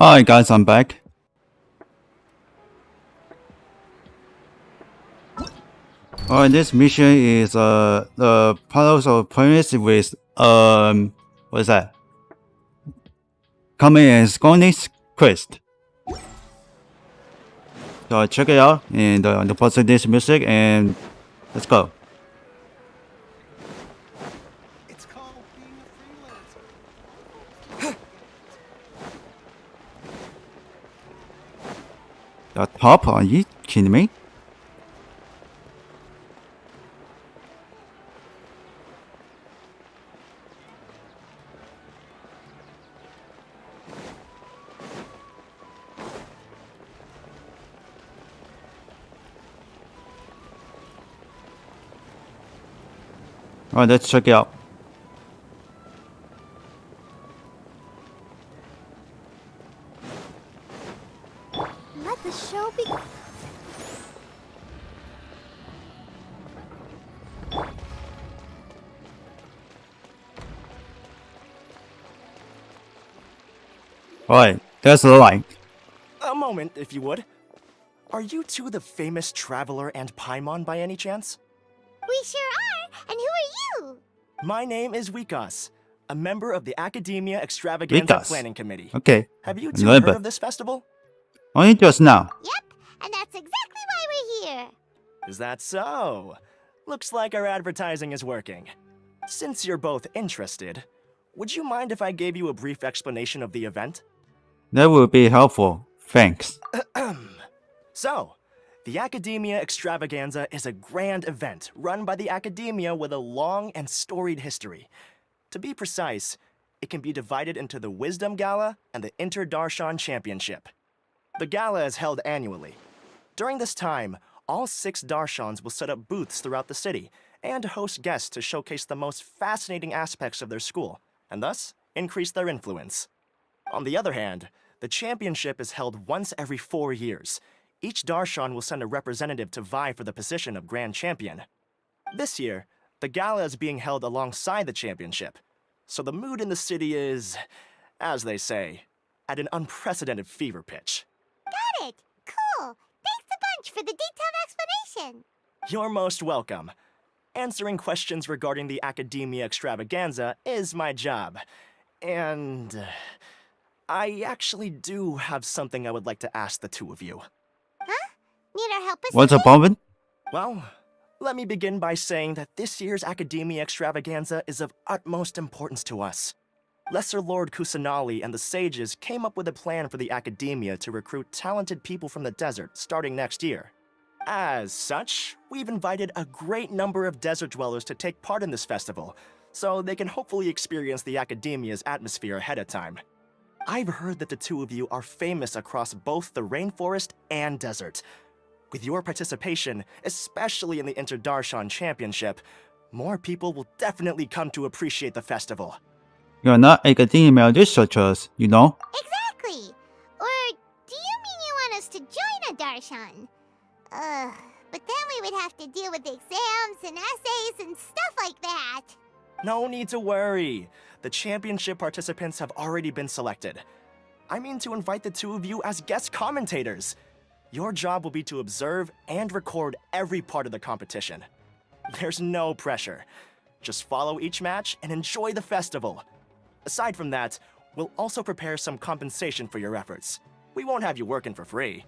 Hi guys, I'm back. Alright, this mission is the puzzles of premise with what is that? Coming as Scorni's Quest. So check it out and deposit this music and let's go. It's called being a freelancer. The top? Are you kidding me? Alright, let's check it out. Let the show be. Alright, that's the line. A moment, if you would. Are you two the famous Traveler and Paimon by any chance? We sure are. And who are you? My name is Wikas, a member of the Academia Extravaganza Wikas. Planning Committee. Okay. Have you two Little heard bit. of this festival? Only just now. Yep. And that's exactly why we're here. Is that so? Looks like our advertising is working. Since you're both interested, would you mind if I gave you a brief explanation of the event? That would be helpful. Thanks. So, the Academia Extravaganza is a grand event run by the Academia with a long and storied history. To be precise, it can be divided into the Wisdom Gala and the Inter-Darshan Championship. The gala is held annually. During this time, all 6 Darshans will set up booths throughout the city and host guests to showcase the most fascinating aspects of their school, and thus increase their influence. On the other hand, the championship is held once every 4 years. Each Darshan will send a representative to vie for the position of Grand Champion. This year, the gala is being held alongside the championship, so the mood in the city is, as they say, at an unprecedented fever pitch. Got it. Cool. Thanks a bunch for the detailed explanation. You're most welcome. Answering questions regarding the Academia Extravaganza is my job. And I actually do have something I would like to ask the two of you. Need our help with What's up, something? Bobbin? Well, let me begin by saying that this year's Academia Extravaganza is of utmost importance to us. Lesser Lord Kusanali and the sages came up with a plan for the Academia to recruit talented people from the desert starting next year. As such, we've invited a great number of desert dwellers to take part in this festival, so they can hopefully experience the Academia's atmosphere ahead of time. I've heard that the two of you are famous across both the rainforest and desert. With your participation, especially in the Inter-Darshan Championship, more people will definitely come to appreciate the festival. You're not academia researchers, you know? Exactly. Or do you mean you want us to join a Darshan? But then we would have to deal with exams and essays and stuff like that. No need to worry. The championship participants have already been selected. I mean to invite the two of you as guest commentators. Your job will be to observe and record every part of the competition. There's no pressure. Just follow each match and enjoy the festival. Aside from that, we'll also prepare some compensation for your efforts. We won't have you working for free.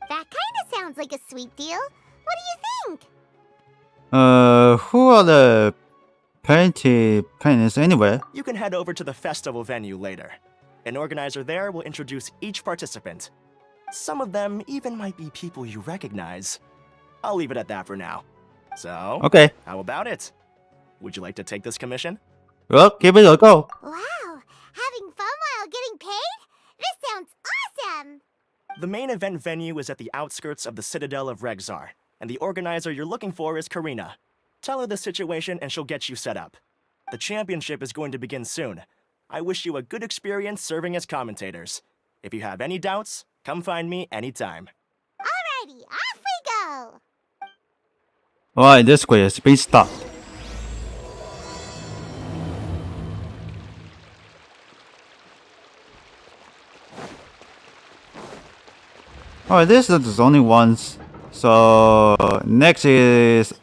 That kinda sounds like a sweet deal. What do you think? Who are the participants anyway? You can head over to the festival venue later. An organizer there will introduce each participant. Some of them even might be people you recognize. I'll leave it at that for now. So, Okay. how about it? Would you like to take this commission? Well, give it a go. Wow, having fun while getting paid? This sounds awesome! The main event venue is at the outskirts of the Citadel of Regzar, and the organizer you're looking for is Karina. Tell her the situation and she'll get you set up. The championship is going to begin soon. I wish you a good experience serving as commentators. If you have any doubts, come find me anytime. Alrighty, off we go! Alright, this way has been stopped. Alright, this is the only ones. So next is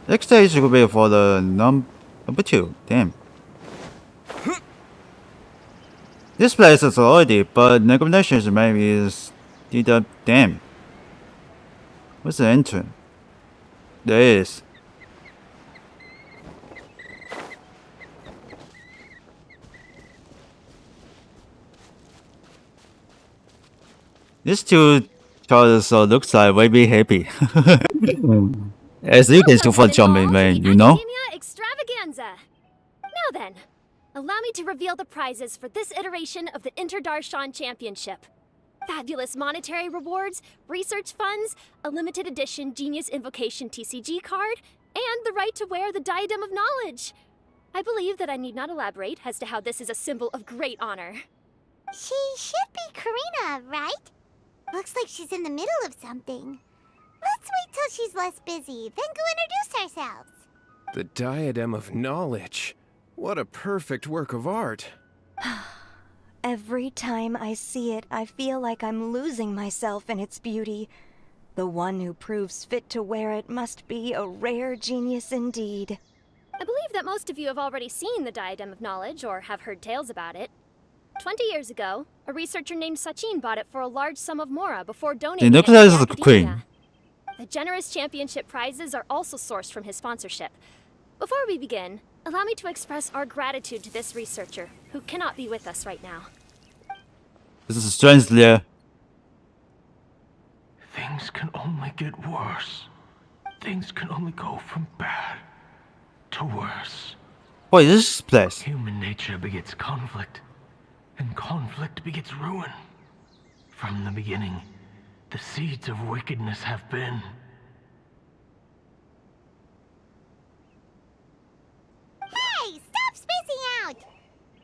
next stage will be for the number 2. Damn. This place is already, but negotiations maybe is damn. What's the entrance? There is. These two characters looks like very happy. As you can see for jumping, man, you know? Academia Extravaganza. Now then, allow me to reveal the prizes for this iteration of the Inter-Darshan Championship. Fabulous monetary rewards, research funds, a limited edition Genius Invocation TCG card, and the right to wear the Diadem of Knowledge. I believe that I need not elaborate as to how this is a symbol of great honor. She should be Karina, right? Looks like she's in the middle of something. Let's wait till she's less busy, then go introduce ourselves. The Diadem of Knowledge. What a perfect work of art. Every time I see it, I feel like I'm losing myself in its beauty. The one who proves fit to wear it must be a rare genius indeed. I believe that most of you have already seen the Diadem of Knowledge or have heard tales about it. 20 years ago, a researcher named Sachin bought it for a large sum of Mora before donating it to the the queen. Academia. The generous championship prizes are also sourced from his sponsorship. Before we begin, allow me to express our gratitude to this researcher, who cannot be with us right now. This is strange there. Things can only get worse. Things can only go from bad to worse. What is this place? Human nature begets conflict, and conflict begets ruin. From the beginning, the seeds of wickedness have been. Hey, stop spacing out!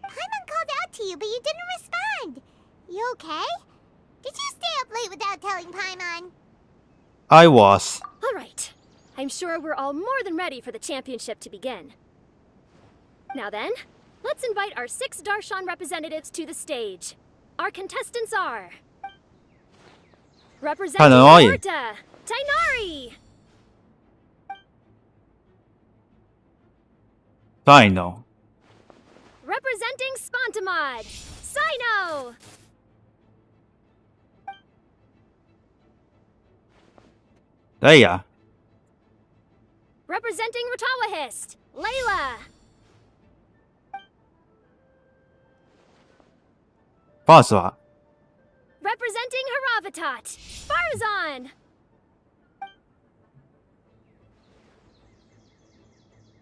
Paimon called out to you, but you didn't respond. You okay? Did you stay up late without telling Paimon? I was. All right. I'm sure we're all more than ready for the championship to begin. Now then, let's invite our 6 Darshan representatives to the stage. Our contestants are... Representing Tainari. Horta, Tainari! Dino. Representing Spontamod, Sino! Leia. Representing Ratawahist, Layla! Basra. Representing Haravatat, Farazan!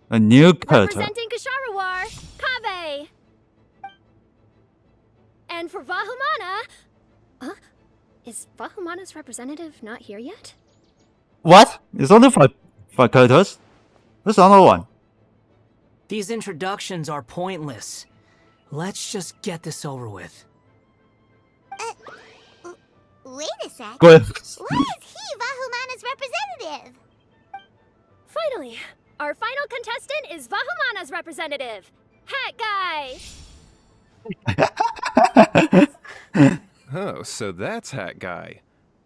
A new character. Representing Kasharawar, Kave! And for Vahumana... Is Vahumana's representative not here yet? What? It's only five characters? Where's another one? These introductions are pointless. Let's just get this over with. Wait a sec. Go ahead. Why is he Vahumana's representative? Finally, our final contestant is Vahumana's representative, Hat Guy! Oh, so that's Hat Guy.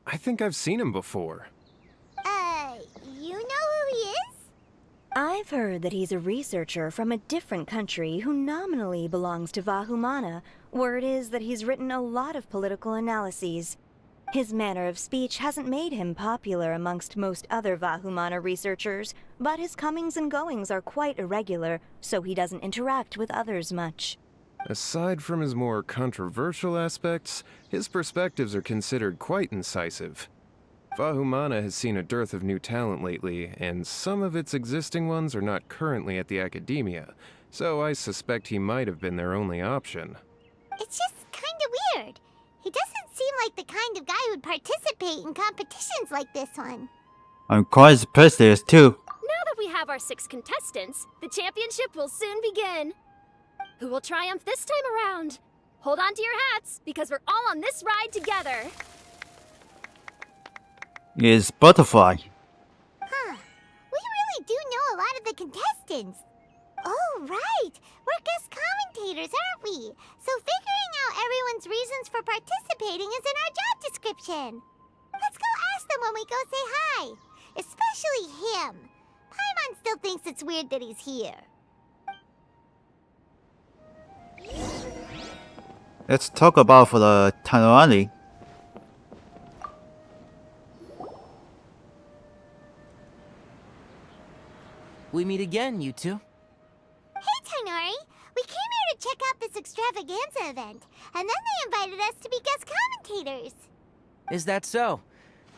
I think I've seen him before. You know who he is? I've heard that he's a researcher from a different country who nominally belongs to Vahumana. Word is that he's written a lot of political analyses. His manner of speech hasn't made him popular amongst most other Vahumana researchers, but his comings and goings are quite irregular, so he doesn't interact with others much. Aside from his more controversial aspects, his perspectives are considered quite incisive. Vahumana has seen a dearth of new talent lately, and some of its existing ones are not currently at the Academia, so I suspect he might have been their only option. It's just kinda weird. He doesn't seem like the kind of guy who'd participate in competitions like this one. I'm quite surprised there is two. Now that we have our 6 contestants, the championship will soon begin. Who will triumph this time around? Hold on to your hats, because we're all on this ride together. Is Butterfly. Huh. We really do know a lot of the contestants. Oh, right. We're guest commentators, aren't we? So figuring out everyone's reasons for participating is in our job description. Let's go ask them when we go say hi. Especially him. Paimon still thinks it's weird that he's here. Let's talk about for the Tanarani. We meet again, you two. Hey, Tainari. We came here to check out this extravaganza event, and then they invited us to be guest commentators. Is that so?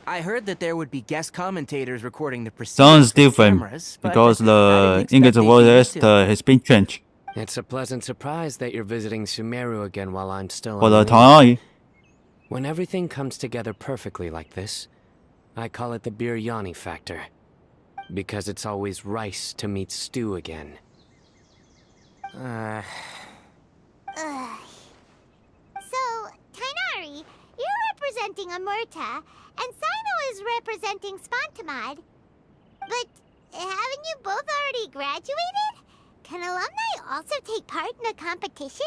I heard that there would be guest commentators recording the proceedings Sounds for the different cameras, but because I the didn't English expect word they'd list be you two. has been changed. It's a pleasant surprise that you're visiting Sumeru again while I'm still For on the leave. Tanarani. When everything comes together perfectly like this, I call it the biryani factor. Because it's always rice to meet stew again. Ugh. So, Tainari, you're representing Amurta, and Sino is representing Spontamod. But haven't you both already graduated? Can alumni also take part in a competition?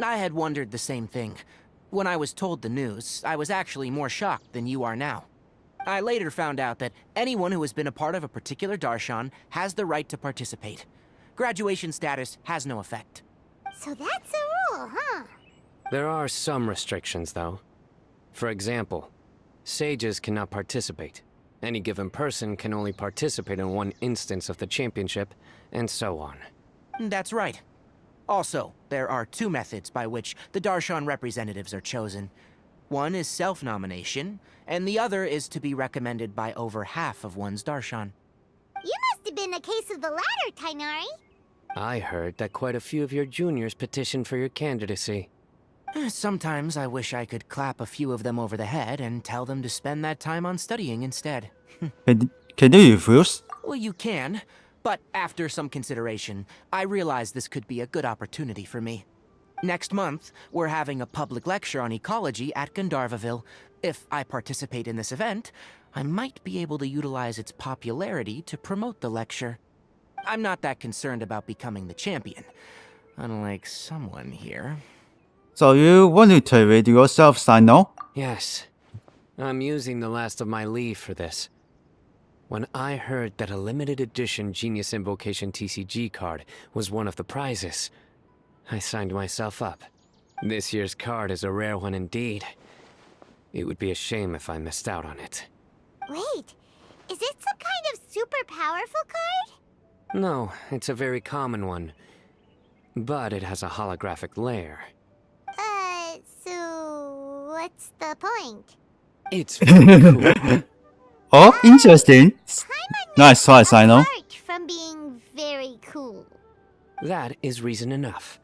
I had wondered the same thing. When I was told the news, I was actually more shocked than you are now. I later found out that anyone who has been a part of a particular darshan has the right to participate. Graduation status has no effect. So that's a rule, huh? There are some restrictions, though. For example, sages cannot participate. Any given person can only participate in one instance of the championship, and so on. That's right. Also, there are two methods by which the darshan representatives are chosen. One is self-nomination, and the other is to be recommended by over half of one's darshan. You must have been a case of the latter, Tainari. I heard that quite a few of your juniors petitioned for your candidacy. Sometimes I wish I could clap a few of them over the head and tell them to spend that time on studying instead. Can you refuse? Well, you can, but after some consideration, I realized this could be a good opportunity for me. Next month, we're having a public lecture on ecology at Gandharvaville. If I participate in this event, I might be able to utilize its popularity to promote the lecture. I'm not that concerned about becoming the champion, unlike someone here. So you wanted to read yourself, Sino? Yes. I'm using the last of my leave for this. When I heard that a limited edition Genius Invocation TCG card was one of the prizes, I signed myself up. This year's card is a rare one indeed. It would be a shame if I missed out on it. Wait, is it some kind of super powerful card? No, it's a very common one. But it has a holographic layer. So what's the point? It's very cool. Oh, interesting. Paimon Nice try, Sino. apart from being very cool. That is reason enough.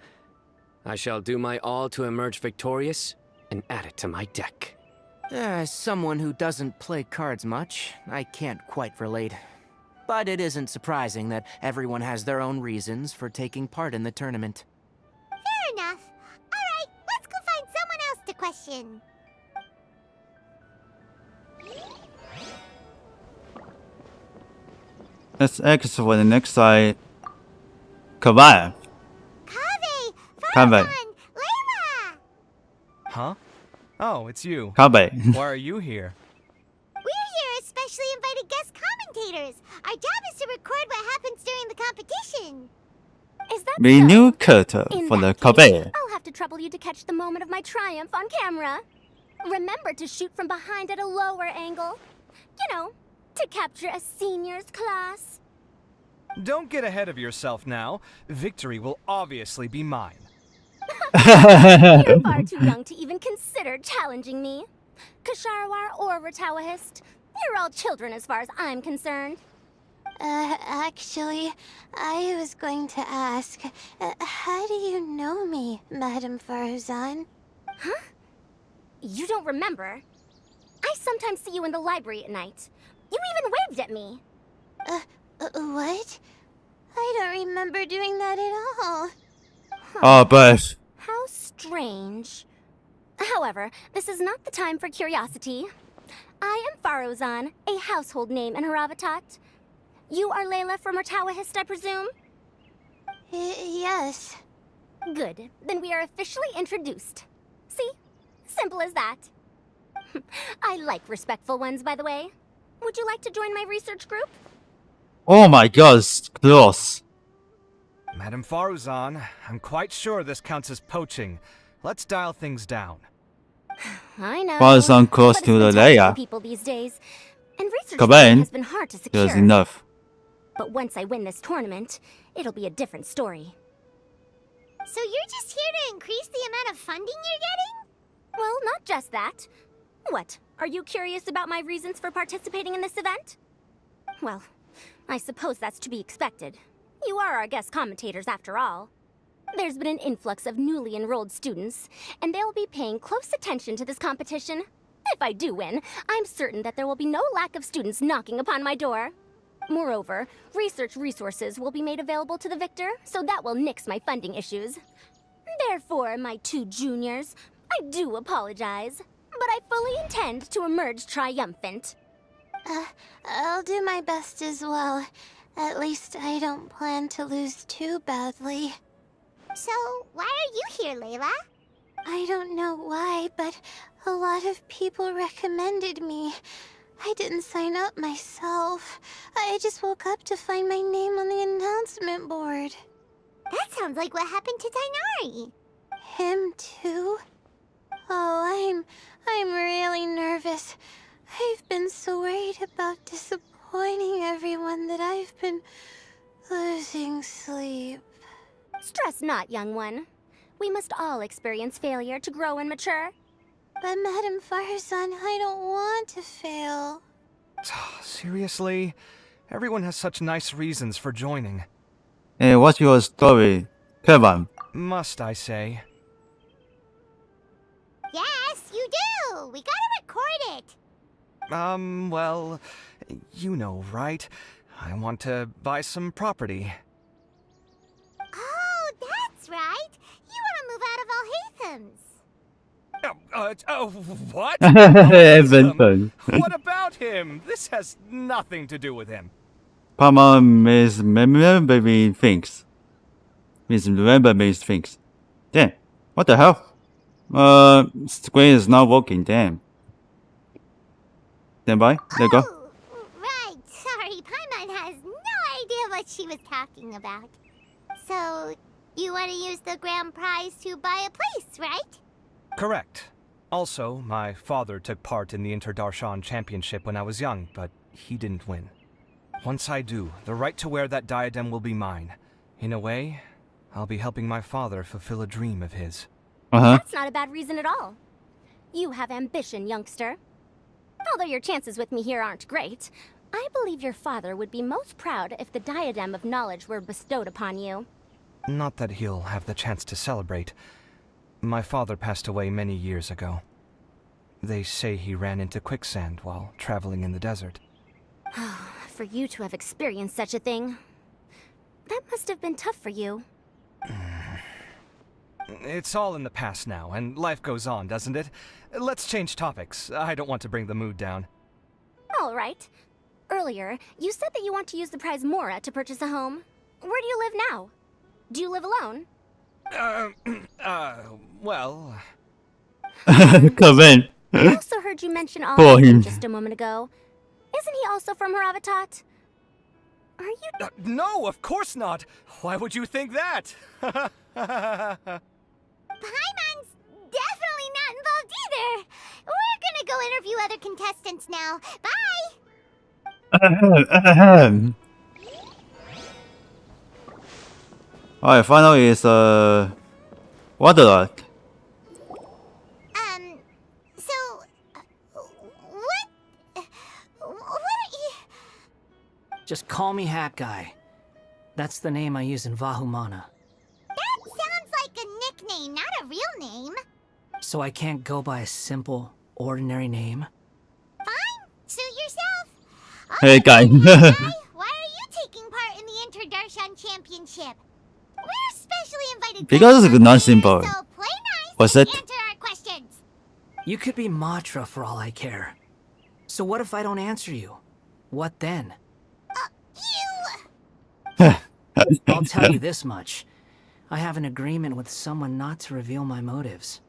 I shall do my all to emerge victorious and add it to my deck. As someone who doesn't play cards much, I can't quite relate. But it isn't surprising that everyone has their own reasons for taking part in the tournament. Fair enough. Alright, let's go find someone else to question. Let's X for the next side. Kawaii. Kaveh! Kaveh. Farhan! Layla! Huh? Oh, it's you. Kawaii. Why are you here? We're here as specially invited guest commentators. Our job is to record what happens during the competition. Is that We so? new cut In for the that case, Kawaii. I'll have to trouble you to catch the moment of my triumph on camera. Remember to shoot from behind at a lower angle. You know, to capture a seniors class. Don't get ahead of yourself now. Victory will obviously be mine. You're far too young to even consider challenging me. Kasharwar or Ratawahist, you're all children as far as I'm concerned. Actually, I was going to ask, how do you know me, Madame Farzan? Huh? You don't remember? I sometimes see you in the library at night. You even waved at me. What? I don't remember doing that at all. Oh, but How strange. However, this is not the time for curiosity. I am Farozan, a household name in Haravatat. You are Layla from Ratawahist, I presume? Yes. Good. Then we are officially introduced. See? Simple as that. I like respectful ones, by the way. Would you like to join my research group? Oh my god, it's close. Madam Faruzan, I'm quite sure this counts as poaching. Let's dial things down. I know. Faruzan close but it's to the been tough layer. for people these days, and research Come funding in. has been hard to secure. Just enough. But once I win this tournament, it'll be a different story. So you're just here to increase the amount of funding you're getting? Well, not just that. What? Are you curious about my reasons for participating in this event? Well, I suppose that's to be expected. You are our guest commentators after all. There's been an influx of newly enrolled students, and they'll be paying close attention to this competition. If I do win, I'm certain that there will be no lack of students knocking upon my door. Moreover, research resources will be made available to the victor, so that will nix my funding issues. Therefore, my two juniors, I do apologize, but I fully intend to emerge triumphant. I'll do my best as well. At least I don't plan to lose too badly. So, why are you here, Layla? I don't know why, but a lot of people recommended me. I didn't sign up myself. I just woke up to find my name on the announcement board. That sounds like what happened to Tainari. Him too? Oh, I'm really nervous. I've been so worried about disappointing everyone that I've been losing sleep. Stress not, young one. We must all experience failure to grow and mature. But Madame Faruzan, I don't want to fail. Seriously? Everyone has such nice reasons for joining. Hey, what's your story, Kevin? Must I say? Yes, you do! We gotta record it! Well, you know, right? I want to buy some property. Oh, that's right! You want to move out of Alhatham's. What? Everton. What about him? This has nothing to do with him. Palma means remember means things. Means remember means things. Damn. What the hell? Screen is not working, damn. Stand by. There you go. Oh, right. Sorry, Paimon has no idea what she was talking about. So, you want to use the grand prize to buy a place, right? Correct. Also, my father took part in the Inter-Darshan Championship when I was young, but he didn't win. Once I do, the right to wear that diadem will be mine. In a way, I'll be helping my father fulfill a dream of his. That's not a bad reason at all. You have ambition, youngster. Although your chances with me here aren't great, I believe your father would be most proud if the diadem of knowledge were bestowed upon you. Not that he'll have the chance to celebrate. My father passed away many years ago. They say he ran into quicksand while traveling in the desert. For you to have experienced such a thing, that must have been tough for you. It's all in the past now, and life goes on, doesn't it? Let's change topics. I don't want to bring the mood down. All right. Earlier, you said that you want to use the prize Mora to purchase a home. Where do you live now? Do you live alone? Well... Come in. I also heard you mention all Poor him. just a moment ago. Isn't he also from Haravatat? Are you... no, of course not! Why would you think that? Paimon's definitely not involved either! We're gonna go interview other contestants now. Bye! Alright, finally is Wonderland. So... What are you... Just call me Hat Guy. That's the name I use in Vahumana. That sounds like a nickname, not a real name. So I can't go by a simple, ordinary name? Fine, suit yourself. Hey, guy. Why are you taking part in the Inter-Darshan Championship? We're specially invited Because guests it's not here, simple. so play nice What's and that? answer our questions. You could be Matra for all I care. So what if I don't answer you? What then? I'll tell you this much. I have an agreement with someone not to reveal my motives.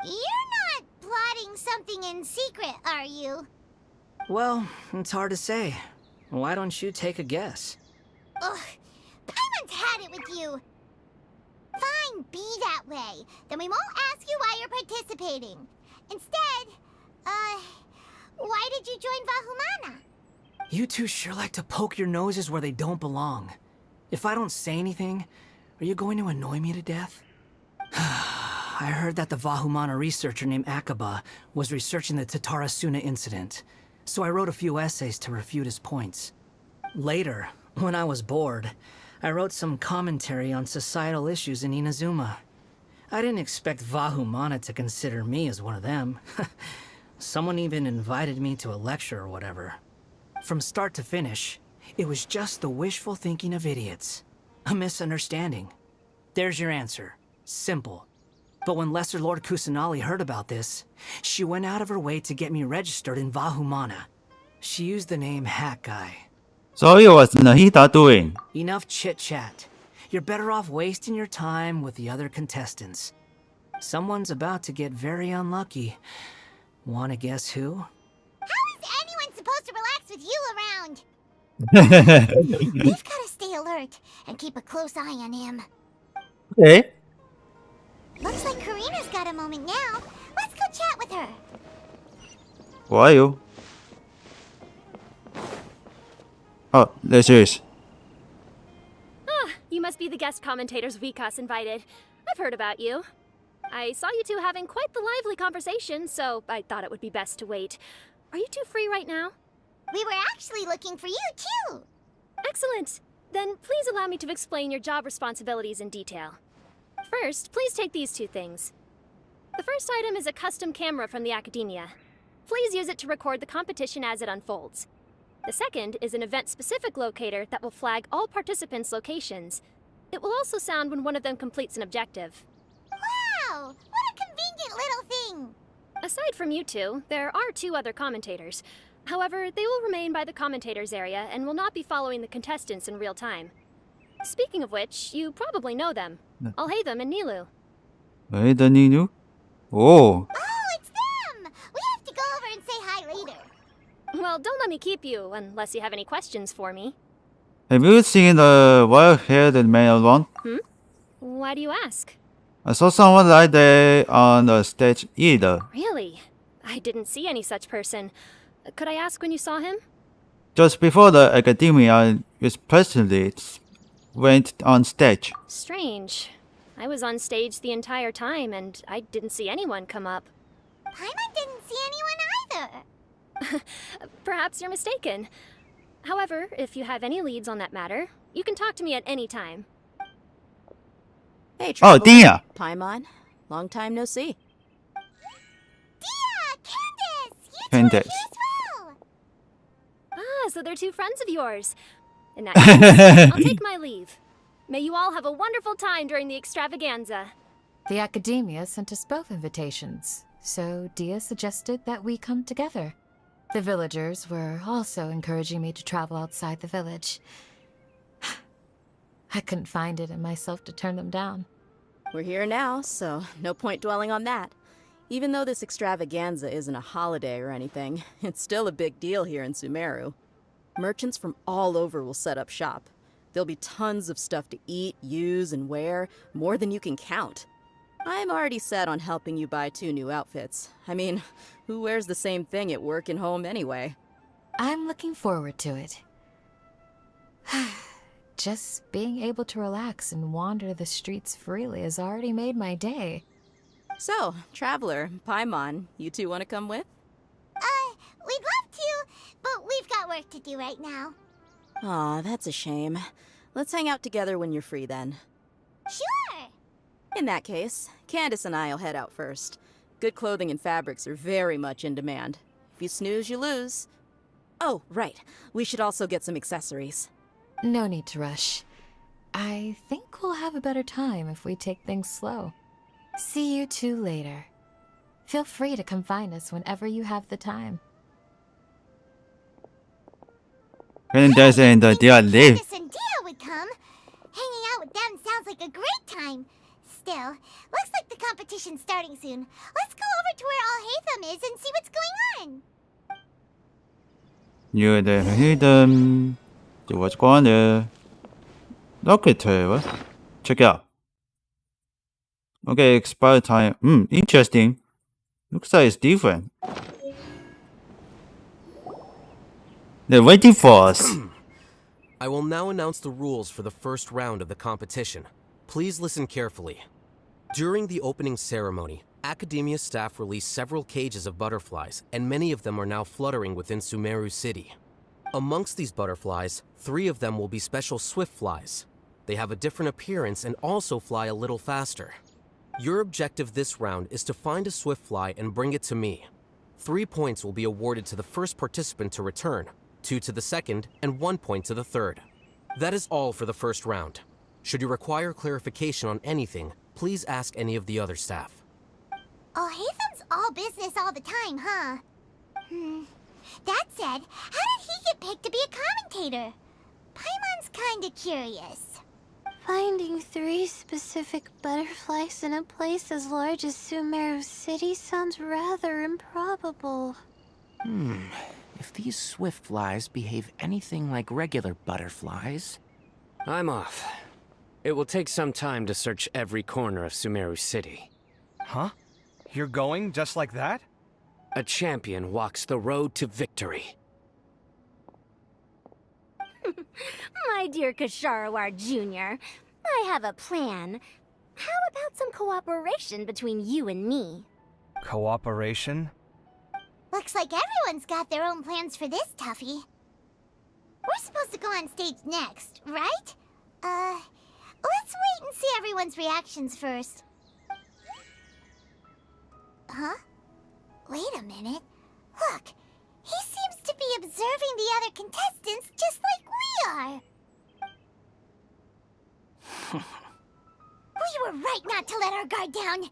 You're not plotting something in secret, are you? Well, it's hard to say. Why don't you take a guess? Ugh, Paimon's had it with you. Fine, be that way. Then we won't ask you why you're participating. Instead, why did you join Vahumana? You two sure like to poke your noses where they don't belong. If I don't say anything, are you going to annoy me to death? I heard that the Vahumana researcher named Akaba was researching the Tatarasuna incident, so I wrote a few essays to refute his points. Later, when I was bored, I wrote some commentary on societal issues in Inazuma. I didn't expect Vahumana to consider me as one of them. Someone even invited me to a lecture or whatever. From start to finish, it was just the wishful thinking of idiots. A misunderstanding. There's your answer. Simple. But when Lesser Lord Kusanali heard about this, she went out of her way to get me registered in Vahumana. She used the name Hat Guy. So what's Nahida doing? Enough chit-chat. You're better off wasting your time with the other contestants. Someone's about to get very unlucky. Wanna guess who? How is anyone supposed to relax with you around? We've gotta stay alert and keep a close eye on him. Okay. Looks like Karina's got a moment now. Let's go chat with her. Who are you? Oh, there she is. Ah, you must be the guest commentators Vikas invited. I've heard about you. I saw you two having quite the lively conversation, so I thought it would be best to wait. Are you two free right now? We were actually looking for you, too. Excellent. Then please allow me to explain your job responsibilities in detail. First, please take these two things. The first item is a custom camera from the Academia. Please use it to record the competition as it unfolds. The second is an event-specific locator that will flag all participants' locations. It will also sound when one of them completes an objective. Wow! What a convenient little thing! Aside from you two, there are two other commentators. However, they will remain by the commentators area and will not be following the contestants in real time. Speaking of which, you probably know them. Alhaitham and Nilu. Hey, the Ninu? Oh. Oh, it's them! We have to go over and say hi later. Well, don't let me keep you, unless you have any questions for me. Have you seen the wild-haired man around? Why do you ask? I saw someone like that on the stage either. Really? I didn't see any such person. Could I ask when you saw him? Just before the Academia president went on stage. Strange. I was on stage the entire time, and I didn't see anyone come up. Paimon didn't see anyone either. Perhaps you're mistaken. However, if you have any leads on that matter, you can talk to me at any time. Hey, Oh, Traveler. Dia! Paimon. Long time no see. Dia! Candace! You two are Candace. here as well! Ah, so they're two friends of yours. In that case, I'll take my leave. May you all have a wonderful time during the extravaganza. The Academia sent us both invitations, so Dia suggested that we come together. The villagers were also encouraging me to travel outside the village. I couldn't find it in myself to turn them down. We're here now, so no point dwelling on that. Even though this extravaganza isn't a holiday or anything, it's still a big deal here in Sumeru. Merchants from all over will set up shop. There'll be tons of stuff to eat, use, and wear, more than you can count. I'm already set on helping you buy 2 new outfits. I mean, who wears the same thing at work and home anyway? I'm looking forward to it. Just being able to relax and wander the streets freely has already made my day. So, Traveler, Paimon, you two want to come with? We'd love to, but we've got work to do right now. Aw, that's a shame. Let's hang out together when you're free then. Sure! In that case, Candace and I'll head out first. Good clothing and fabrics are very much in demand. If you snooze, you lose. Oh, right. We should also get some accessories. No need to rush. I think we'll have a better time if we take things slow. See you two later. Feel free to come find us whenever you have the time. Candace and Dia leave. Candace and Dia would come. Hanging out with them sounds like a great time. Still, looks like the competition's starting soon. Let's go over to where Alhaitham is and see what's going on. You're the hidden. Do what's going on? Okay, what? Check out. Okay, expire time. Interesting. Looks like it's different. They're waiting for us. I will now announce the rules for the first round of the competition. Please listen carefully. During the opening ceremony, Academia staff released several cages of butterflies, and many of them are now fluttering within Sumeru City. Amongst these butterflies, 3 of them will be special swift flies. They have a different appearance and also fly a little faster. Your objective this round is to find a swift fly and bring it to me. 3 points will be awarded to the first participant to return, 2 to the second, and 1 point to the third. That is all for the first round. Should you require clarification on anything, please ask any of the other staff. Alhaitham's all business all the time, huh? That said, how did he get picked to be a commentator? Paimon's kinda curious. Finding 3 specific butterflies in a place as large as Sumeru City sounds rather improbable. If these swift flies behave anything like regular butterflies... I'm off. It will take some time to search every corner of Sumeru City. Huh? You're going just like that? A champion walks the road to victory. My dear Kasharawar Jr., I have a plan. How about some cooperation between you and me? Cooperation? Looks like everyone's got their own plans for this, Tuffy. We're supposed to go on stage next, right? Let's wait and see everyone's reactions first. Huh? Wait a minute. Look, he seems to be observing the other contestants just like we are. We were right not to let our guard down.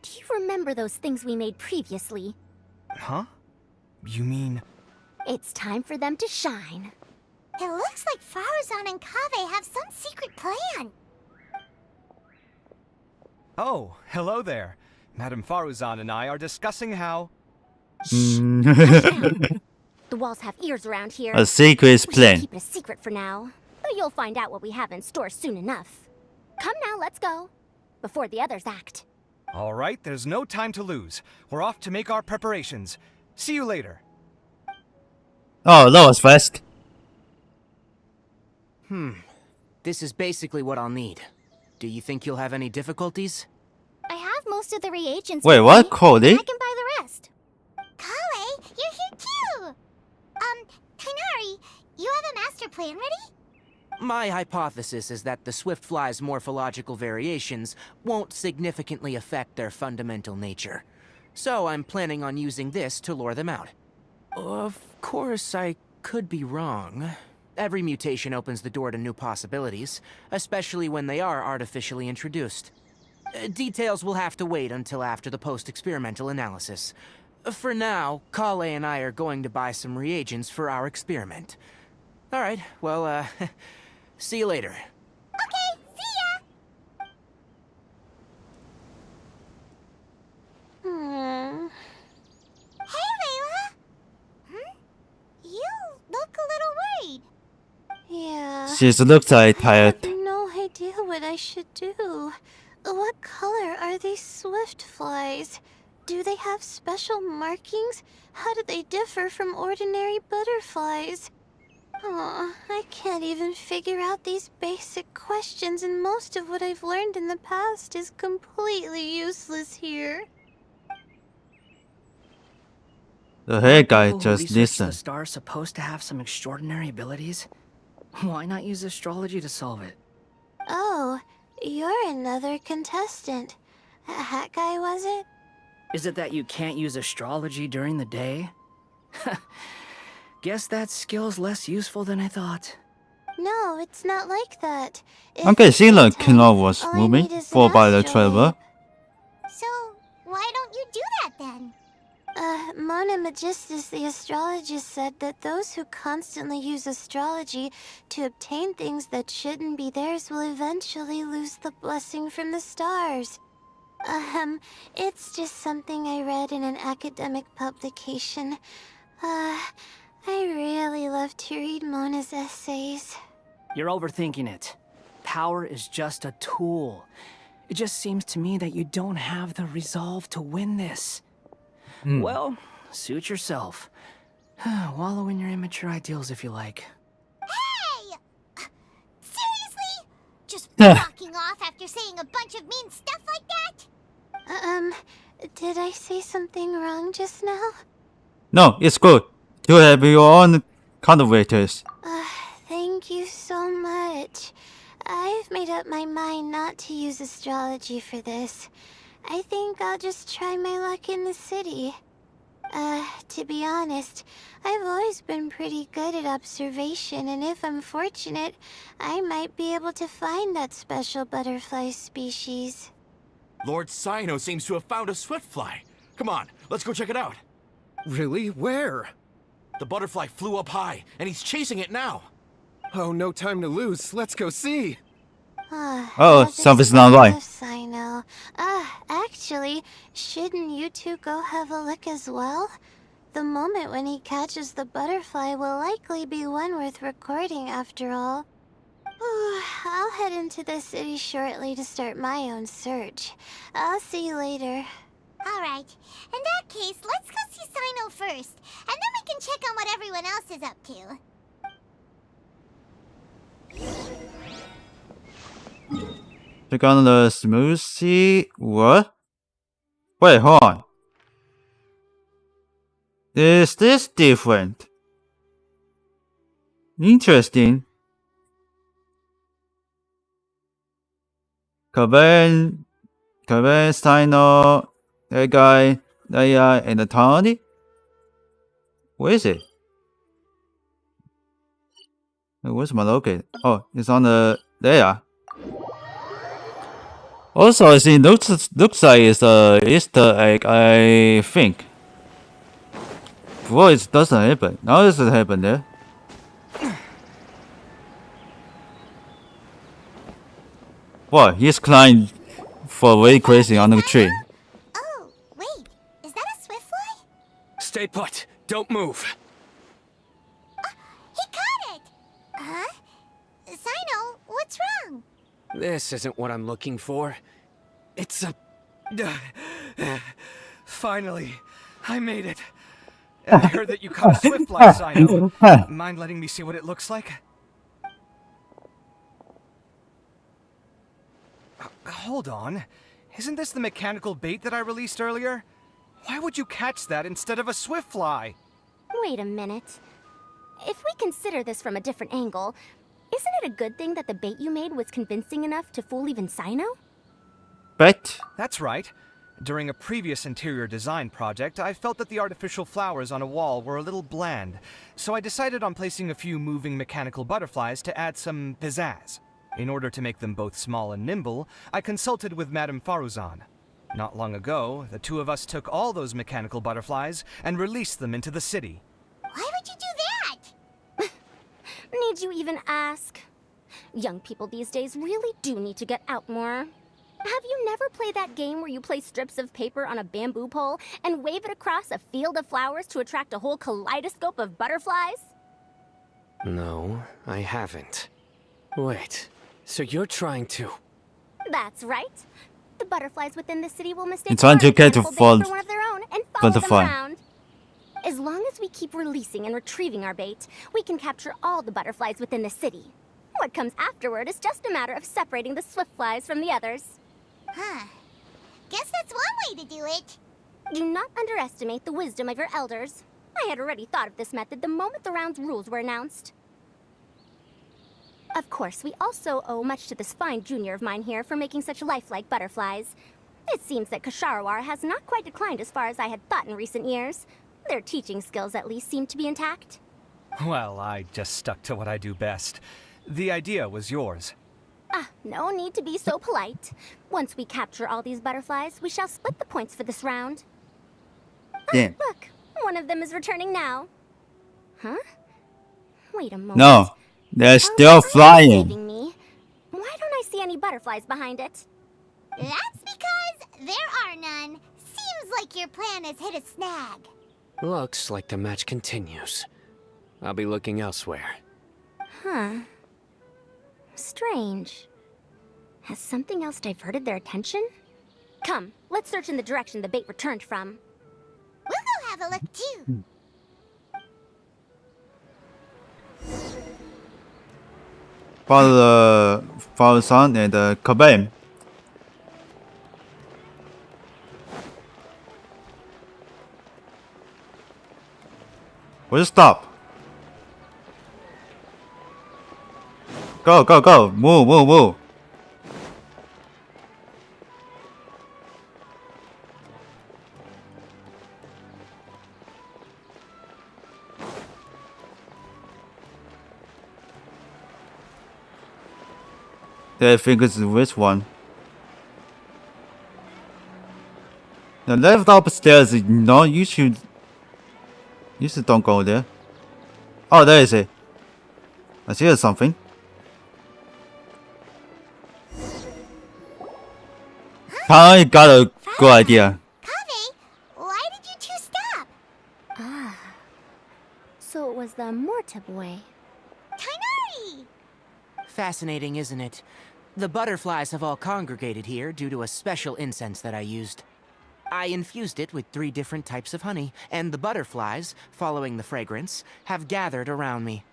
Do you remember those things we made previously? Huh? You mean... It's time for them to shine. It looks like Faruzan and Kaveh have some secret plan. Oh, hello there. Madame Faruzan and I are discussing how... The walls have ears around here. A secret We plan. should keep it a secret for now, but you'll find out what we have in store soon enough. Come now, let's go. Before the others act. All right, there's no time to lose. We're off to make our preparations. See you later. Oh, that was fast. This is basically what I'll need. Do you think you'll have any difficulties? I have most of the reagents. Wait, with what? me. Cody? I can buy the rest. Kale, you're here too. Kainari, you have a master plan ready? My hypothesis is that the swift fly's morphological variations won't significantly affect their fundamental nature. So I'm planning on using this to lure them out. Of course, I could be wrong. Every mutation opens the door to new possibilities, especially when they are artificially introduced. Details will have to wait until after the post-experimental analysis. For now, Kale and I are going to buy some reagents for our experiment. Alright, well, see you later. Okay, see ya! Hey, Layla! You look a little worried. Yeah. She looks like I tired. have no idea what I should do. What color are these swift flies? Do they have special markings? How do they differ from ordinary butterflies? I can't even figure out these basic questions, and most of what I've learned in the past is completely useless here. The hair guy People who just research listened. The star supposed to have some extraordinary abilities. Why not use astrology to solve it? Oh, you're another contestant. That guy, was it? Is it that you can't use astrology during the day? Guess that skill's less useful than I thought. No, it's not like that. If Okay, it's see the daytime, Kino was all I moving, need is an followed by the astrolabe. trailer. So, why don't you do that then? Mona Magistus the astrologist said that those who constantly use astrology to obtain things that shouldn't be theirs will eventually lose the blessing from the stars. It's just something I read in an academic publication. I really love to read Mona's essays. You're overthinking it. Power is just a tool. It just seems to me that you don't have the resolve to win this. Well, suit yourself. Wallow in your immature ideals if you like. Hey! Seriously? Just walking off after saying a bunch of mean stuff like that? Did I say something wrong just now? No, it's good. You have your own cultivators. Thank you so much. I've made up my mind not to use astrology for this. I think I'll just try my luck in the city. To be honest, I've always been pretty good at observation, and if I'm fortunate, I might be able to find that special butterfly species. Lord Sino seems to have found a swiftfly. Come on, let's go check it out. Really? Where? The butterfly flew up high, and he's chasing it now. Oh, no time to lose. Let's go see. Oh, something's not right. I know. Actually, shouldn't you two go have a look as well? The moment when he catches the butterfly will likely be one worth recording after all. I'll head into the city shortly to start my own search. I'll see you later. Alright, in that case, let's go see Sino first, and then we can check on what everyone else is up to. Check on the smoothie. What? Wait, hold on. Is this different? Interesting. Coven, Sino, that guy, Leia, and Tony? Where is it? Where's my located? Oh, it's on the there. Also, I see looks like it's a Easter egg, I think. Before it doesn't happen. Now this has happened there. What? He's climbing for way crazy on the tree. Oh, wait. Is that a swiftfly? Stay put. Don't move. He caught it! Huh? Sino, what's wrong? This isn't what I'm looking for. It's a... Finally, I made it. I heard that you caught a swiftfly, Sino. Mind letting me see what it looks like? Hold on. Isn't this the mechanical bait that I released earlier? Why would you catch that instead of a swiftfly? Wait a minute. If we consider this from a different angle, isn't it a good thing that the bait you made was convincing enough to fool even Sino? Bet. That's right. During a previous interior design project, I felt that the artificial flowers on a wall were a little bland, so I decided on placing a few moving mechanical butterflies to add some pizzazz. In order to make them both small and nimble, I consulted with Madame Faruzan. Not long ago, the two of us took all those mechanical butterflies and released them into the city. Why would you do that? Need you even ask? Young people these days really do need to get out more. Have you never played that game where you place strips of paper on a bamboo pole and wave it across a field of flowers to attract a whole kaleidoscope of butterflies? No, I haven't. Wait, so you're trying to... That's right. The butterflies within the city will mistake It's on to catch a for one of their own and follow butterfly. them around. As long as we keep releasing and retrieving our bait, we can capture all the butterflies within the city. What comes afterward is just a matter of separating the swiftflies from the others. Huh. Guess that's one way to do it. Do not underestimate the wisdom of your elders. I had already thought of this method the moment the round's rules were announced. Of course, we also owe much to this fine junior of mine here for making such lifelike butterflies. It seems that Kasharawar has not quite declined as far as I had thought in recent years. Their teaching skills at least seem to be intact. Well, I just stuck to what I do best. The idea was yours. No need to be so polite. Once we capture all these butterflies, we shall split the points for this round. Damn. Look, One of them is returning now. Huh? Wait a moment. No, they're still Saving flying. me. Why don't I see any butterflies behind it? That's because there are none. Seems like your plan has hit a snag. Looks like the match continues. I'll be looking elsewhere. Huh. Strange. Has something else diverted their attention? Come, let's search in the direction the bait returned from. We'll go have a look too. Follow Sun and Kabam. Will you stop? Go, go, go. Move, move, move. I think it's which one. The left upstairs, no, you should don't go there. Oh, there is it. I see something. I got a good idea. Kaveh, why did you two stop? Ah. So it was the Morta boy. Tainari! Fascinating, isn't it? The butterflies have all congregated here due to a special incense that I used. I infused it with 3 different types of honey, and the butterflies, following the fragrance, have gathered around me.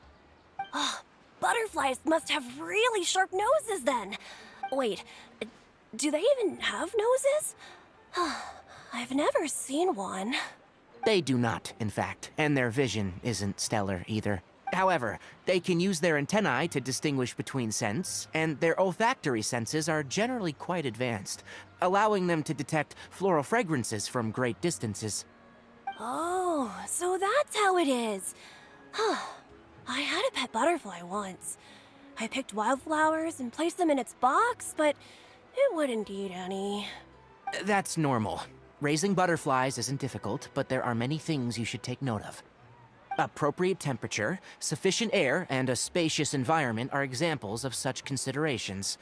Oh, butterflies must have really sharp noses then. Wait, do they even have noses? I've never seen one. They do not, in fact, and their vision isn't stellar either. However, they can use their antennae to distinguish between scents, and their olfactory senses are generally quite advanced, allowing them to detect floral fragrances from great distances. Oh, so that's how it is. I had a pet butterfly once. I picked wildflowers and placed them in its box, but it wouldn't eat any. That's normal. Raising butterflies isn't difficult, but there are many things you should take note of. Appropriate temperature, sufficient air, and a spacious environment are examples of such considerations.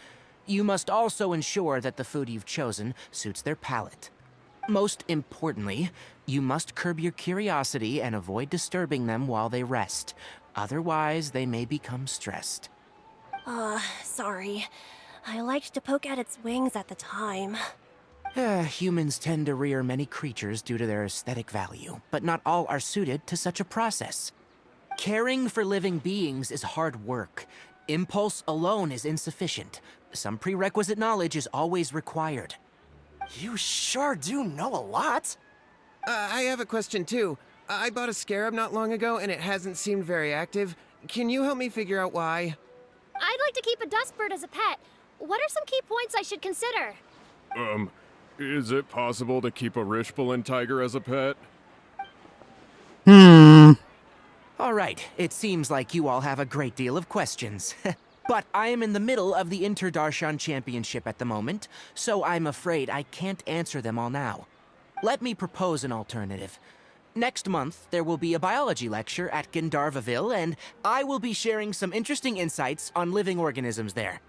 You must also ensure that the food you've chosen suits their palate. Most importantly, you must curb your curiosity and avoid disturbing them while they rest. Otherwise, they may become stressed. Sorry. I liked to poke at its wings at the time. Humans tend to rear many creatures due to their aesthetic value, but not all are suited to such a process. Caring for living beings is hard work. Impulse alone is insufficient. Some prerequisite knowledge is always required. You sure do know a lot. I have a question too. I bought a scarab not long ago and it hasn't seemed very active. Can you help me figure out why? I'd like to keep a dustbird as a pet. What are some key points I should consider? Is it possible to keep a Rishbalin tiger as a pet? All right, it seems like you all have a great deal of questions. But I am in the middle of the Inter-Darshan Championship at the moment, so I'm afraid I can't answer them all now. Let me propose an alternative. Next month, there will be a biology lecture at Gandharvaville, and I will be sharing some interesting insights on living organisms there.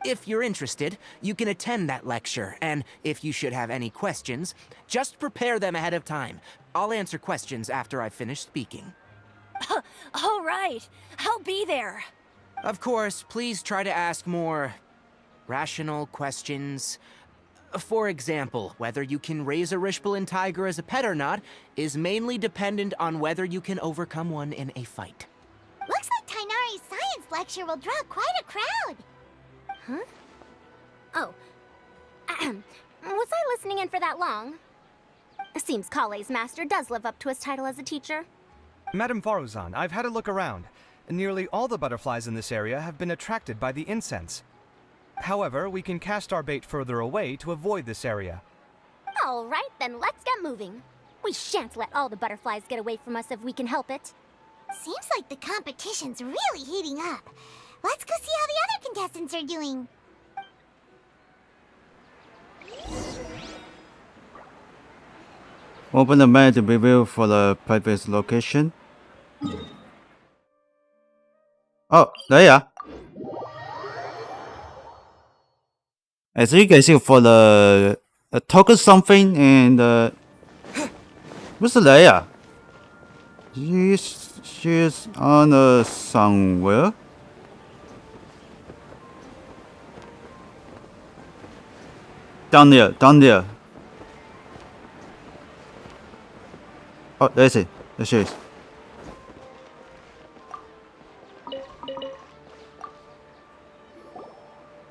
If you're interested, you can attend that lecture, and if you should have any questions, just prepare them ahead of time. I'll answer questions after I've finished speaking. All right, I'll be there. Of course, please try to ask more rational questions. For example, whether you can raise a Rishbalin tiger as a pet or not is mainly dependent on whether you can overcome one in a fight. Looks like Tainari's science lecture will draw quite a crowd. Huh? Oh. Was I listening in for that long? Seems Kale's master does live up to his title as a teacher. Madam Faruzan, I've had a look around. Nearly all the butterflies in this area have been attracted by the incense. However, we can cast our bait further away to avoid this area. All right, then let's get moving. We shan't let all the butterflies get away from us if we can help it. Seems like the competition's really heating up. Let's go see how the other contestants are doing. Open the map to review for the previous location. Oh, Leia. As you can see, for the token something and where's Leia? She's on somewhere. Down there. Oh, there's it. There she is.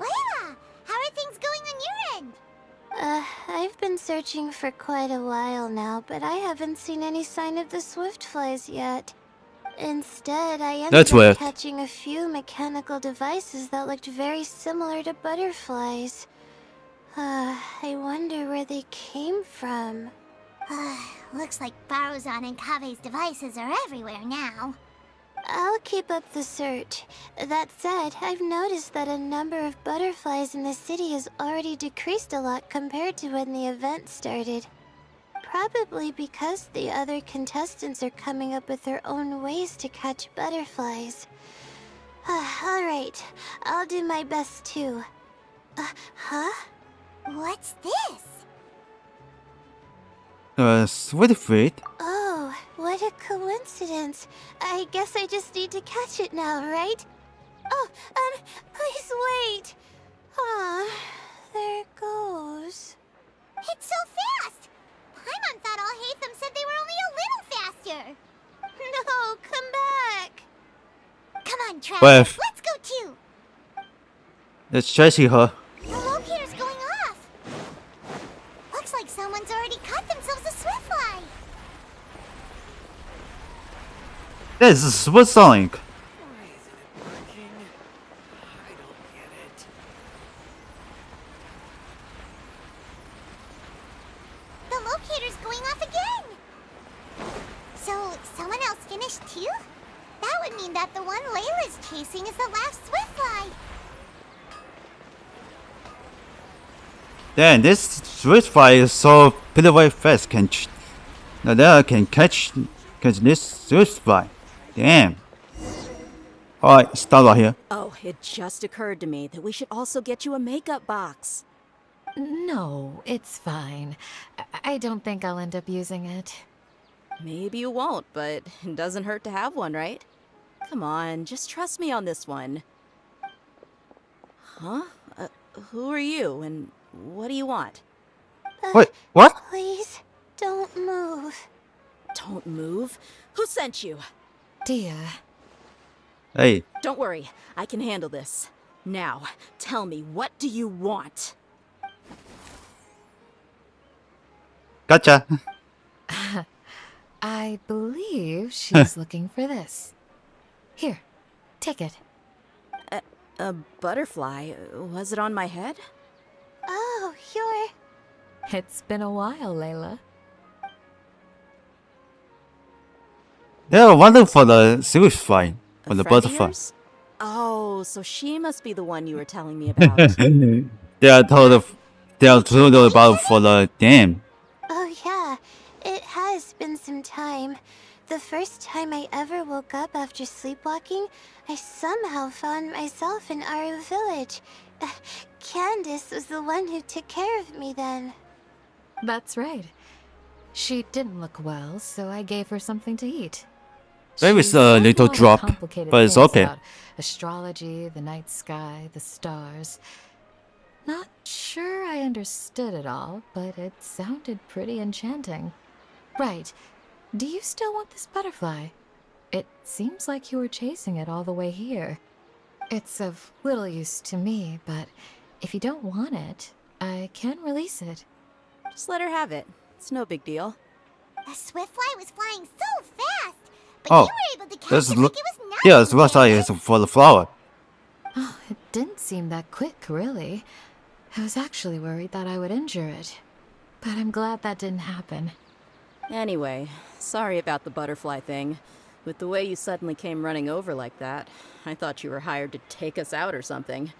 Layla, how are things going on your end? I've been searching for quite a while now, but I haven't seen any sign of the swiftflies yet. Instead, I ended up catching a few mechanical devices that looked very similar to butterflies. I wonder where they came from. Looks like Baruzan and Kave's devices are everywhere now. I'll keep up the search. That said, I've noticed that a number of butterflies in the city has already decreased a lot compared to when the event started. Probably because the other contestants are coming up with their own ways to catch butterflies. Alright, I'll do my best too. Huh? What's this? Sweet feet. Oh, what a coincidence. I guess I just need to catch it now, right? Oh, please wait. There it goes. It's so fast! Paimon thought all Hatham said they were only a little faster. No, come back. Come on, Travis, let's go too. It's chasing her. The locator's going off. Looks like someone's already caught themselves a swiftfly. This is supersonic. The locator's going off again. So, someone else finished too? That would mean that the one Layla's chasing is the last swiftfly. Damn, this swiftfly is so pretty fast. Now can catch this swiftfly. Damn. Alright, start right here. Oh, it just occurred to me that we should also get you a makeup box. No, it's fine. I don't think I'll end up using it. Maybe you won't, but it doesn't hurt to have one, right? Come on, just trust me on this one. Huh? Who are you, and what do you want? Wait, what? Please, don't move. Don't move? Who sent you? Dia. Hey. Don't worry, I can handle this. Now, tell me, what do you want? Gotcha. I believe she's looking for this. Here, take it. A butterfly? Was it on my head? Oh, It's been a while, Layla. Yeah, wonder for the swiftfly. For the butterfly. Oh, so she must be the one you were telling me about. They are told about for the dam. Oh yeah, it has been some time. The first time I ever woke up after sleepwalking, I somehow found myself in Aru village. Candace was the one who took care of me then. That's right. She didn't look well, so I gave her something to eat. Maybe it's a little drop, but it's okay. Astrology, the night sky, the stars. Not sure I understood it all, but it sounded pretty enchanting. Right. Do you still want this butterfly? It seems like you were chasing it all the way here. It's of little use to me, but if you don't want it, I can release it. Just let her have it. It's no big deal. The swiftfly was flying so fast, but Oh, you were able to catch it like it was nothing. Yeah, the swiftfly is for the flower. Oh, it didn't seem that quick, really. I was actually worried that I would injure it. But I'm glad that didn't happen. Anyway, sorry about the butterfly thing. With the way you suddenly came running over like that, I thought you were hired to take us out or something.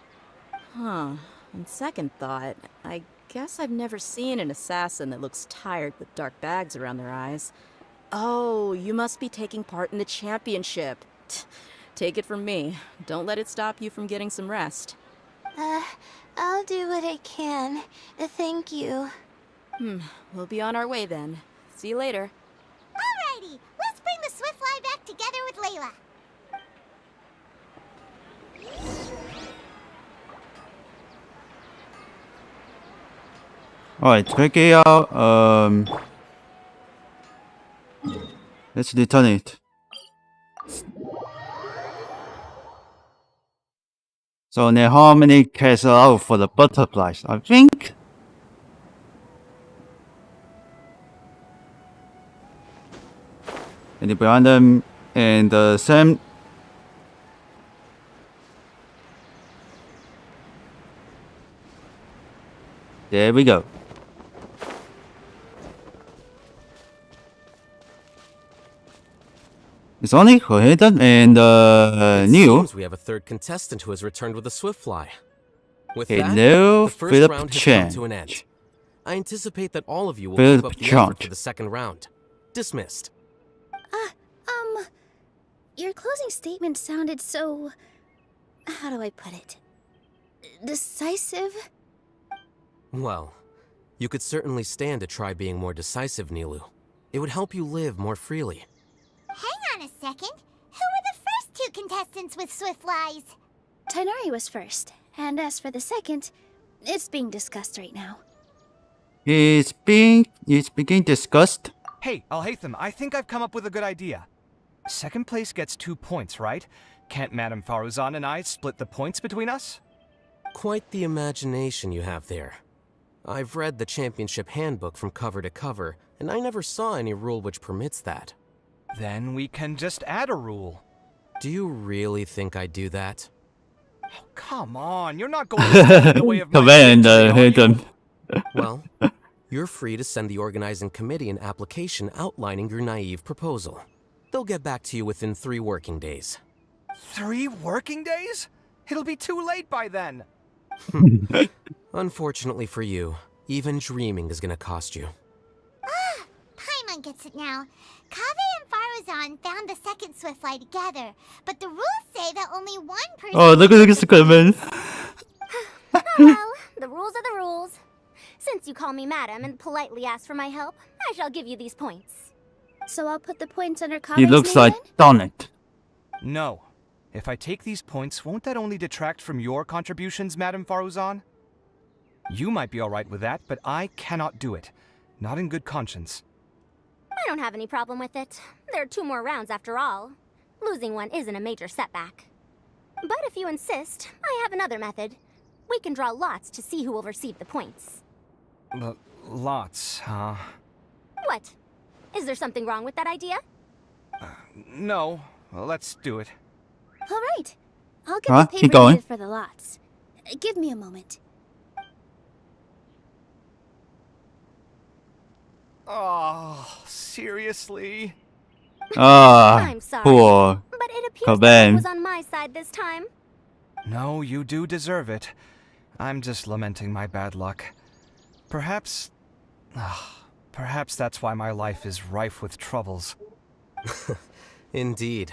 Huh. On second thought, I Guess I've never seen an assassin that looks tired with dark bags around their eyes. Oh, you must be taking part in the championship. Take it from me. Don't let it stop you from getting some rest. I'll do what I can. Thank you. We'll be on our way then. See you later. Alrighty, let's bring the Swiftfly back together with Layla. Alright, check it out. Let's return it. So now how many casts are out for the butterflies? I think. And behind them and Sam. There we go. It's only Prohibited and New. Seems we have a third contestant who has returned with a Swiftfly. With that, Hello, the first Philip round has Chan. come to an end. I anticipate that all of you will Philip keep up the Chan. effort for the second round. Dismissed. Your closing statement sounded so... how do I put it? Decisive? Well, you could certainly stand to try being more decisive, Nilu. It would help you live more freely. Hang on a second. Who were the first two contestants with Swiftflies? Tighnari was first, and as for the second, it's being discussed right now. It's being discussed. Hey, Alhaitham, I think I've come up with a good idea. Second place gets 2 points, right? Can't Madame Faruzan and I split the points between us? Quite the imagination you have there. I've read the championship handbook from cover to cover, and I never saw any rule which permits that. Then we can just add a rule. Do you really think I'd do that? Oh, come on, you're not going to stand in the way of my Command, victory, are you? Well, you're free to send the organizing committee an application outlining your naive proposal. They'll get back to you within 3 working days. 3 working days? It'll be too late by then. Unfortunately for you, even dreaming is gonna cost you. Paimon gets it now. Kaveh and Faruzan found the second Swiftfly together, but the rules say that only one person... Oh, look at this equipment. Oh well, the rules are the rules. Since you call me madam and politely ask for my help, I shall give you these points. So I'll put the points under Kave's He looks name like Donut. No. If I take these points, won't that only detract from your contributions, Madame Faruzan? You might be alright with that, but I cannot do it. Not in good conscience. I don't have any problem with it. There are 2 more rounds after all. Losing one isn't a major setback. But if you insist, I have another method. We can draw lots to see who will receive the points. Lots, huh? What? Is there something wrong with that idea? No. Well, let's do it. All right. I'll get Huh? the Keep paper going. needed for the lots. Give me a moment. Oh, seriously? I'm sorry, poor but it appears that Cobain. it was on my side this time. No, you do deserve it. I'm just lamenting my bad luck. Perhaps that's why my life is rife with troubles. Indeed.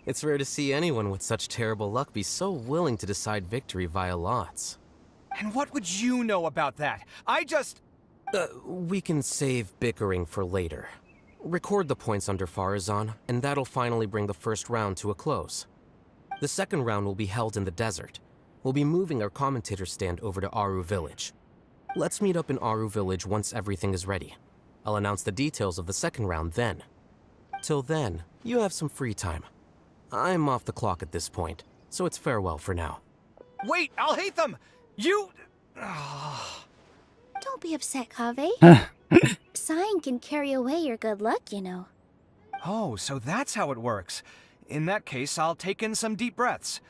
It's rare to see anyone with such terrible luck be so willing to decide victory via lots. And what would you know about that? I just... We can save bickering for later. Record the points under Faruzan, and that'll finally bring the first round to a close. The second round will be held in the desert. We'll be moving our commentator stand over to Aru Village. Let's meet up in Aru Village once everything is ready. I'll announce the details of the second round then. Till then, you have some free time. I'm off the clock at this point, so it's farewell for now. Wait, Alhaitham! You... Don't be upset, Kaveh. Sighing can carry away your good luck, you know. Oh, so that's how it works. In that case, I'll take in some deep breaths.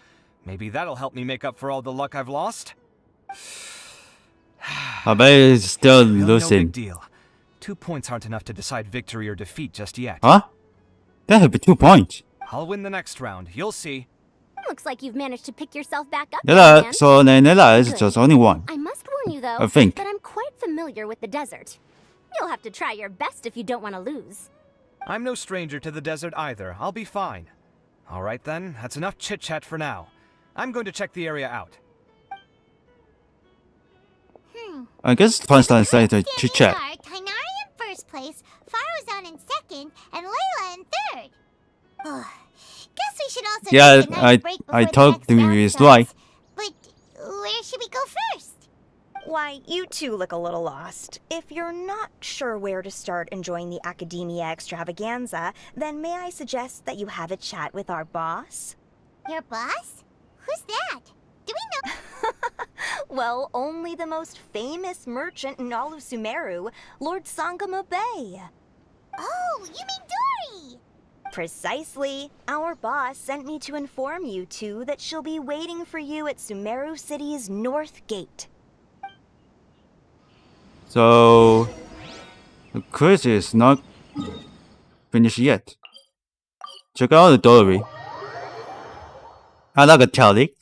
Maybe that'll help me make up for all the luck I've lost. I bet he's still Really losing. No big deal. 2 points aren't enough to decide victory or defeat just yet. Huh? That would be 2 points. I'll win the next round. You'll see. Looks like you've managed to pick yourself back up. Nella, man. so Nella is Good. just only one. I must warn you, though, I think. that I'm quite familiar with the desert. You'll have to try your best if you don't want to lose. I'm no stranger to the desert either. I'll be fine. All right then, that's enough chit-chat for now. I'm going to check the area out. I guess Punchline decided to chit chat. Tainari in first place, Faruzan in second, and Layla in third. Guess we should also Yeah, take a nice break before I the told next you round is starts. right. But where should we go first? Why, you two look a little lost. If you're not sure where to start enjoying the Academia extravaganza, then may I suggest that you have a chat with our boss? Your boss? Who's that? Do we know? Well, only the most famous merchant in all of Sumeru, Lord Sangamo Bay. Oh, you mean Dory! Precisely. Our boss sent me to inform you two that she'll be waiting for you at Sumeru City's North Gate. So the quiz is not finished yet. Check out the doorway. I like a tally.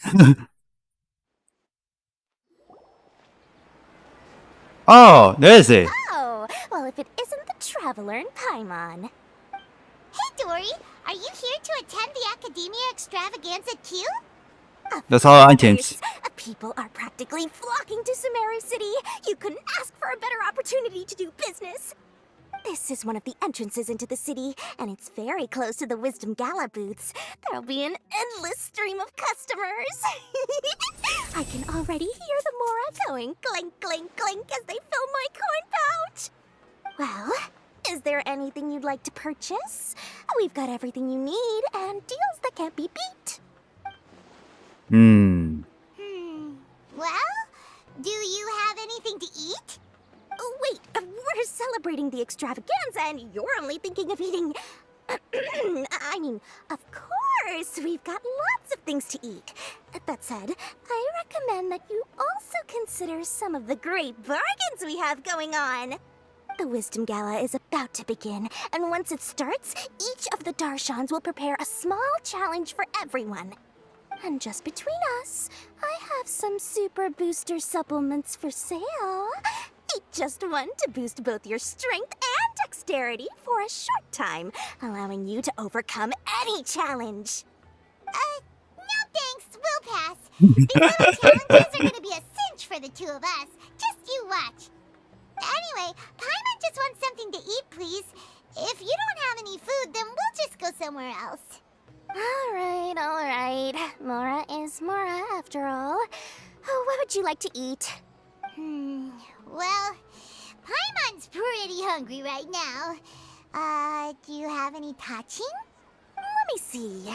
Oh, there's it. Oh, well, if it isn't the Traveler in Paimon. Hey, Dory, are you here to attend the Academia Extravaganza too? That's all items. People are practically flocking to Sumeru City. You couldn't ask for a better opportunity to do business. This is one of the entrances into the city, and it's very close to the Wisdom Gala booths. There'll be an endless stream of customers. I can already hear the Mora going clink, clink, clink as they fill my coin pouch. Well, is there anything you'd like to purchase? We've got everything you need and deals that can't be beat. Well, do you have anything to eat? Oh, wait, we're celebrating the extravaganza and you're only thinking of eating... I mean, of course, we've got lots of things to eat. That said, I recommend that you also consider some of the great bargains we have going on. The Wisdom Gala is about to begin, and once it starts, each of the Darshans will prepare a small challenge for everyone. And just between us, I have some super booster supplements for sale. Eat just one to boost both your strength and dexterity for a short time, allowing you to overcome any challenge. No thanks, we'll pass. These little challenges are gonna be a cinch for the two of us. Just you watch. Anyway, Paimon just wants something to eat, please. If you don't have any food, then we'll just go somewhere else. All right. Mora is Mora, after all. Oh, what would you like to eat? Well, Paimon's pretty hungry right now. Do you have any touching? Let me see.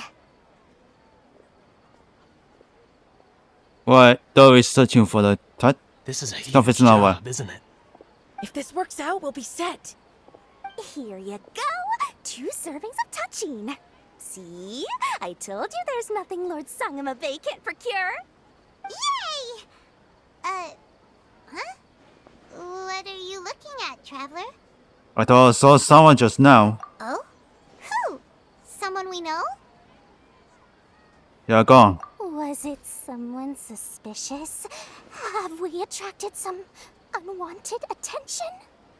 What? Though is searching for the touch. This is a Stuff huge is not job, what. isn't it? If this works out, we'll be set. Here you go. 2 servings of touching. See? I told you there's nothing Lord Sangamo Bay can't procure. Yay! Huh? What are you looking at, Traveler? I thought I saw someone just now. Oh? Who? Someone we know? Yeah, gone. Was it someone suspicious? Have we attracted some unwanted attention?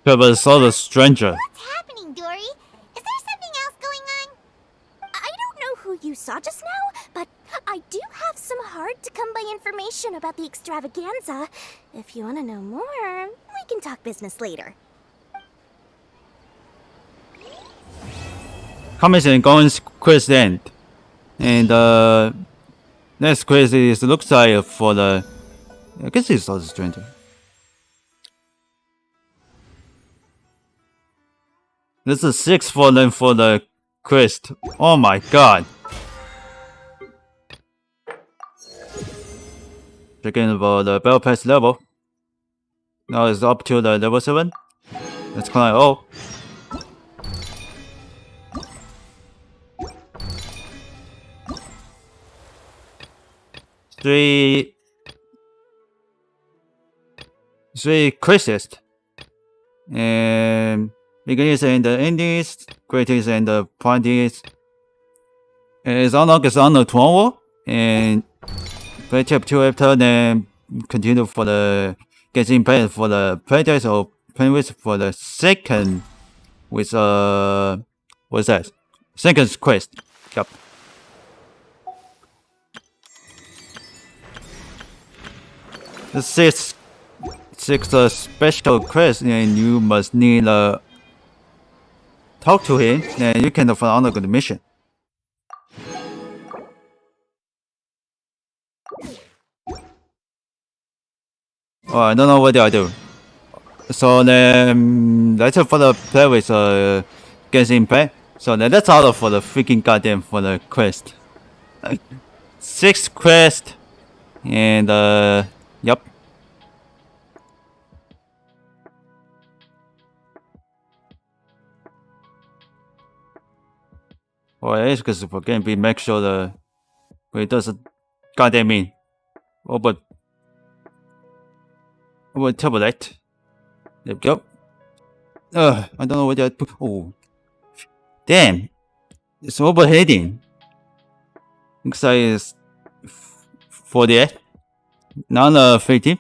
Yeah, but I saw the stranger. What's happening, Dory? Is there something else going on? I don't know who you saw just now, but I do have some hard-to-come-by information about the extravaganza. If you want to know more, we can talk business later. Comments and GOINGS quiz end. And next quiz is looks like for the. I guess it's also stranger. This is 6 for them for the quest. Oh my god. Checking about the Battle Pass level. Now it's up to the level 7. Let's climb. Oh. Three quizzes. And beginnings and the endings, greatest and the parties. It's on tomorrow, and play chapter 2 after, then continue for the Genshin Impact for the playtest or playing with for the second with what's that? Second quest. Yep. The sixth special quest, and you must need talk to him, and you can find out the mission. Oh, I don't know what I do. So then let's for the play with Genshin Impact. So then that's all for the freaking goddamn for the quest. 6th quest, and yep. Oh, it's because for game be make sure the it doesn't goddamn mean. Oh, but tablet. There we go. I don't know what I put. Oh, damn! It's overheating. Looks like it's 48. Not 50.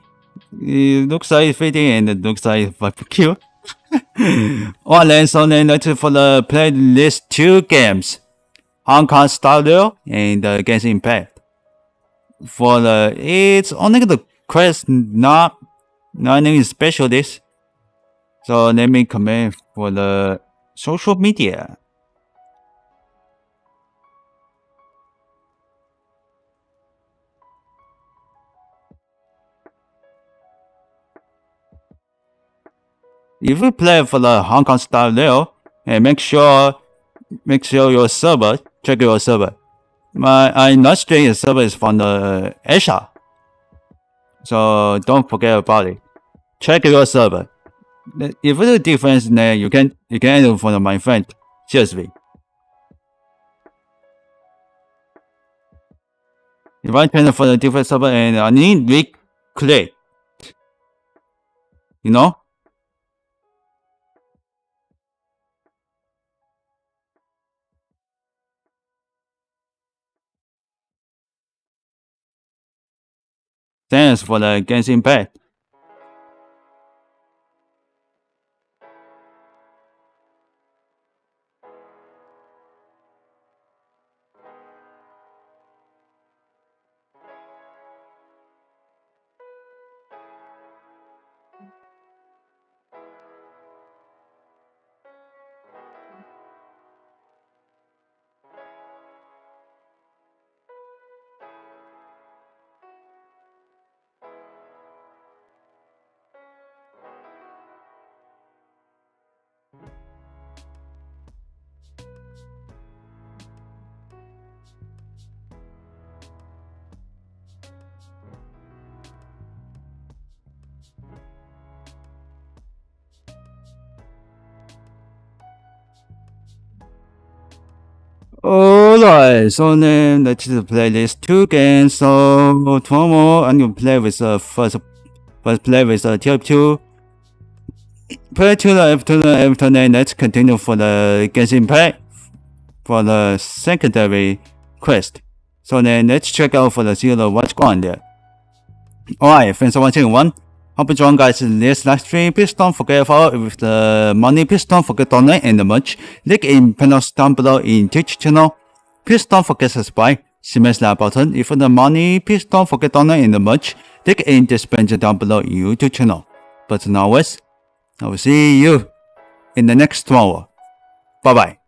It looks like 50 and it looks like barbecue. Oh, then so then that's for the playlist 2 games. Hong Kong Style and Genshin Impact. For the it's only the quest, not any specialist. So let me comment for the social media. If you play for the Hong Kong Style and make sure your server, check your server. My not stream server is from the ASUS. So don't forget about it. Check your server. If there's a difference, then you can enter for my friend. Seriously. If I turn for the different server and I need recreate, you know. Thanks for the Genshin Impact. Alright, so then let's play these 2 games. So tomorrow I'm gonna play with first play with tier 2. Play to the afternoon, let's continue for the Genshin Impact for the secondary quest. So then let's check out for the zero what's going on there. Alright, thanks for watching everyone. Hope you enjoyed guys in this live stream. Please don't forget to follow with the money. Please don't forget to donate and the merch. Link in panels down below in Twitch channel. Please don't forget to subscribe. Smash that button. If for the money, please don't forget to donate and the merch. Link in description down below in YouTube channel. But now I will see you in the next tomorrow. Bye bye.